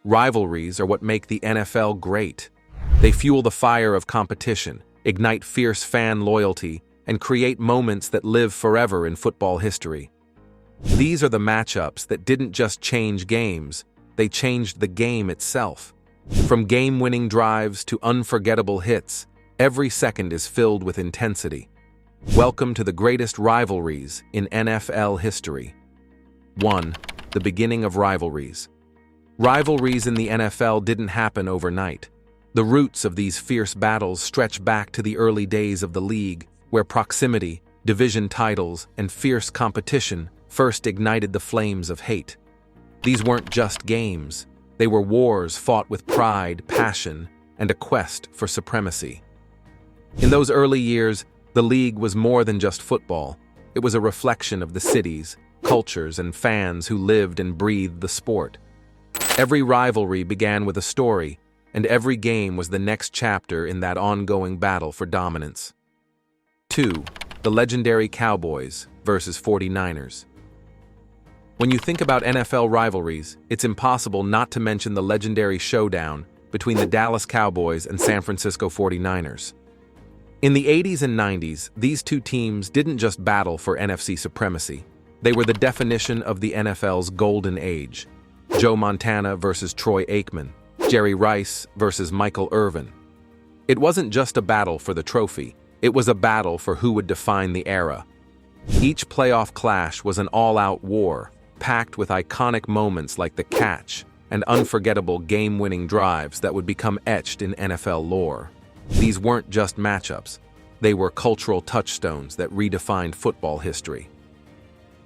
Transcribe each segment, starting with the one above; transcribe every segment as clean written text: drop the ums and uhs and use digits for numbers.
Rivalries are what make the NFL great. They fuel the fire of competition, ignite fierce fan loyalty, and create moments that live forever in football history. These are the matchups that didn't just change games, they changed the game itself. From game-winning drives to unforgettable hits, every second is filled with intensity. Welcome to the greatest rivalries in NFL history. 1. The beginning of rivalries. Rivalries in the NFL didn't happen overnight. The roots of these fierce battles stretch back to the early days of the league, where proximity, division titles, and fierce competition first ignited the flames of hate. These weren't just games. They were wars fought with pride, passion, and a quest for supremacy. In those early years, the league was more than just football. It was a reflection of the cities, cultures, and fans who lived and breathed the sport. Every rivalry began with a story, and every game was the next chapter in that ongoing battle for dominance. 2. The Legendary Cowboys versus 49ers. When you think about NFL rivalries, it's impossible not to mention the legendary showdown between the Dallas Cowboys and San Francisco 49ers. In the 80s and 90s, these two teams didn't just battle for NFC supremacy. They were the definition of the NFL's golden age. Joe Montana versus Troy Aikman, Jerry Rice versus Michael Irvin. It wasn't just a battle for the trophy, it was a battle for who would define the era. Each playoff clash was an all-out war, packed with iconic moments like the catch and unforgettable game-winning drives that would become etched in NFL lore. These weren't just matchups, they were cultural touchstones that redefined football history.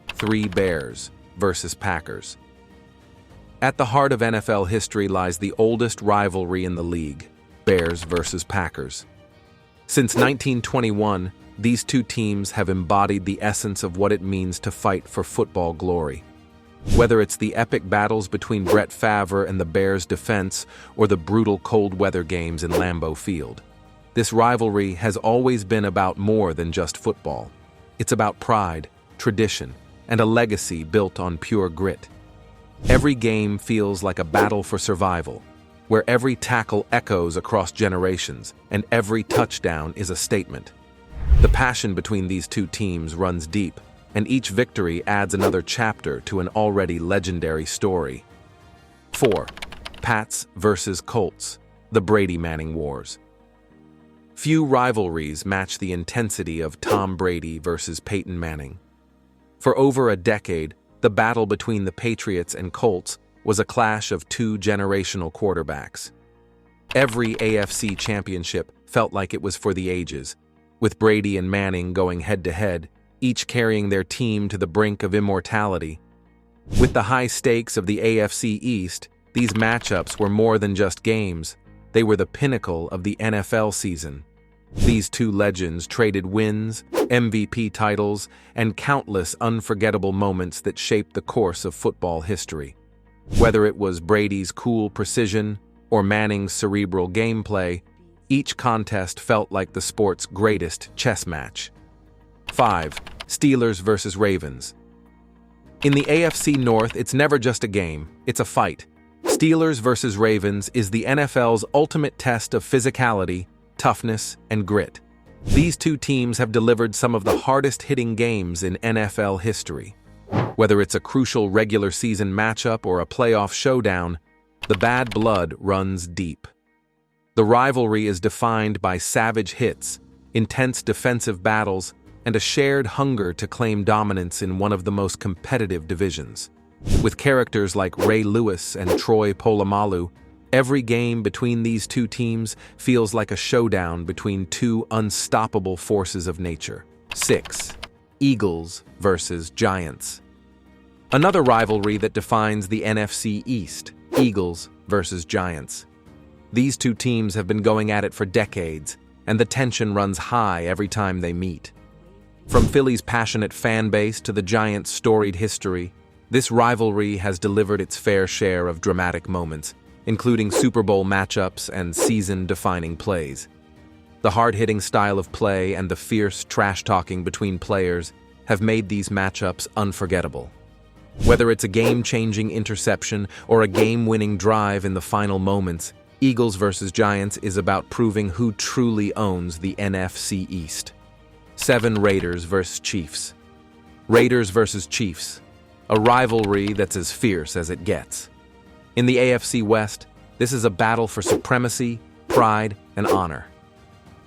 3. Bears versus Packers. At the heart of NFL history lies the oldest rivalry in the league, Bears versus Packers. Since 1921, these two teams have embodied the essence of what it means to fight for football glory. Whether it's the epic battles between Brett Favre and the Bears' defense or the brutal cold weather games in Lambeau Field, this rivalry has always been about more than just football. It's about pride, tradition, and a legacy built on pure grit. Every game feels like a battle for survival, where every tackle echoes across generations and every touchdown is a statement. The passion between these two teams runs deep, and each victory adds another chapter to an already legendary story. 4. Pats versus Colts, the Brady-Manning Wars. Few rivalries match the intensity of Tom Brady versus Peyton Manning. For over a decade, the battle between the Patriots and Colts was a clash of two generational quarterbacks. Every AFC championship felt like it was for the ages, with Brady and Manning going head-to-head, each carrying their team to the brink of immortality. With the high stakes of the AFC East, these matchups were more than just games. They were the pinnacle of the NFL season. These two legends traded wins, MVP titles, and countless unforgettable moments that shaped the course of football history. Whether it was Brady's cool precision or Manning's cerebral gameplay, each contest felt like the sport's greatest chess match. 5. Steelers versus Ravens. In the AFC North, it's never just a game, it's a fight. Steelers versus Ravens is the NFL's ultimate test of physicality, toughness, and grit. These two teams have delivered some of the hardest-hitting games in NFL history. Whether it's a crucial regular season matchup or a playoff showdown, the bad blood runs deep. The rivalry is defined by savage hits, intense defensive battles, and a shared hunger to claim dominance in one of the most competitive divisions. With characters like Ray Lewis and Troy Polamalu, every game between these two teams feels like a showdown between two unstoppable forces of nature. 6. Eagles versus Giants. Another rivalry that defines the NFC East, Eagles versus Giants. These two teams have been going at it for decades, and the tension runs high every time they meet. From Philly's passionate fan base to the Giants' storied history, this rivalry has delivered its fair share of dramatic moments, including Super Bowl matchups and season-defining plays. The hard-hitting style of play and the fierce trash-talking between players have made these matchups unforgettable. Whether it's a game-changing interception or a game-winning drive in the final moments, Eagles versus Giants is about proving who truly owns the NFC East. 7 Raiders versus Chiefs. Raiders versus Chiefs, a rivalry that's as fierce as it gets. In the AFC West, this is a battle for supremacy, pride, and honor.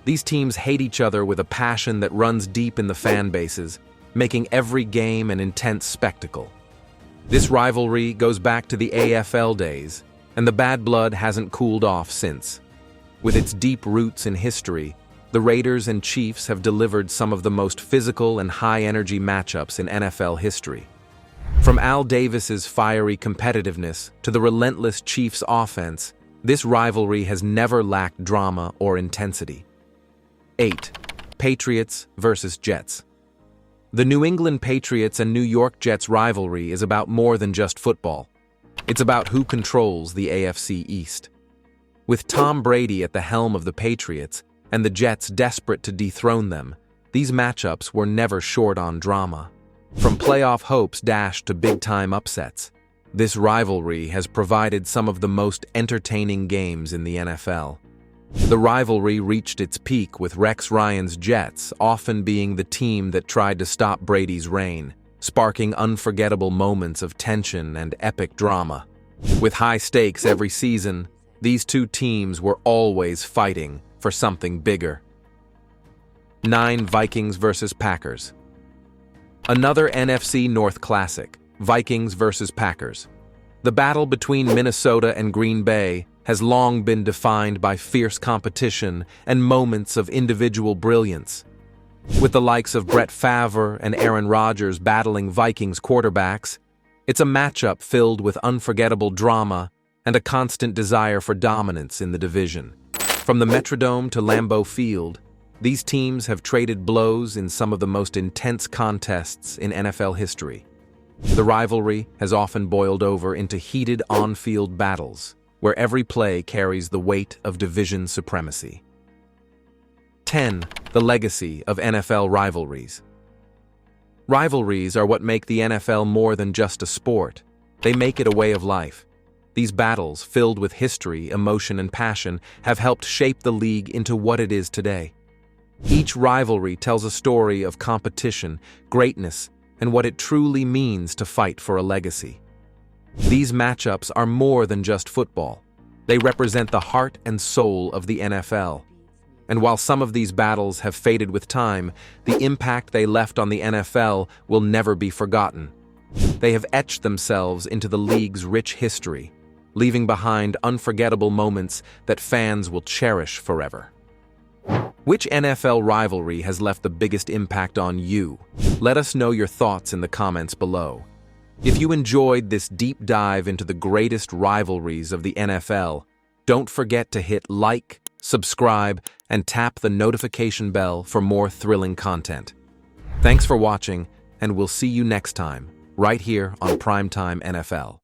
These teams hate each other with a passion that runs deep in the fan bases, making every game an intense spectacle. This rivalry goes back to the AFL days, and the bad blood hasn't cooled off since. With its deep roots in history, the Raiders and Chiefs have delivered some of the most physical and high-energy matchups in NFL history. From Al Davis's fiery competitiveness to the relentless Chiefs' offense, this rivalry has never lacked drama or intensity. 8. Patriots versus Jets. The New England Patriots and New York Jets rivalry is about more than just football. It's about who controls the AFC East. With Tom Brady at the helm of the Patriots and the Jets desperate to dethrone them, these matchups were never short on drama. From playoff hopes dashed to big-time upsets, this rivalry has provided some of the most entertaining games in the NFL. The rivalry reached its peak with Rex Ryan's Jets often being the team that tried to stop Brady's reign, sparking unforgettable moments of tension and epic drama. With high stakes every season, these two teams were always fighting for something bigger. 9 Vikings versus Packers. Another NFC North classic, Vikings versus Packers. The battle between Minnesota and Green Bay has long been defined by fierce competition and moments of individual brilliance. With the likes of Brett Favre and Aaron Rodgers battling Vikings quarterbacks, it's a matchup filled with unforgettable drama and a constant desire for dominance in the division. From the Metrodome to Lambeau Field, these teams have traded blows in some of the most intense contests in NFL history. The rivalry has often boiled over into heated on-field battles, where every play carries the weight of division supremacy. 10. The legacy of NFL rivalries. Rivalries are what make the NFL more than just a sport. They make it a way of life. These battles, filled with history, emotion, and passion, have helped shape the league into what it is today. Each rivalry tells a story of competition, greatness, and what it truly means to fight for a legacy. These matchups are more than just football. They represent the heart and soul of the NFL. And while some of these battles have faded with time, the impact they left on the NFL will never be forgotten. They have etched themselves into the league's rich history, leaving behind unforgettable moments that fans will cherish forever. Which NFL rivalry has left the biggest impact on you? Let us know your thoughts in the comments below. If you enjoyed this deep dive into the greatest rivalries of the NFL, don't forget to hit like, subscribe, and tap the notification bell for more thrilling content. Thanks for watching, and we'll see you next time, right here on Primetime NFL.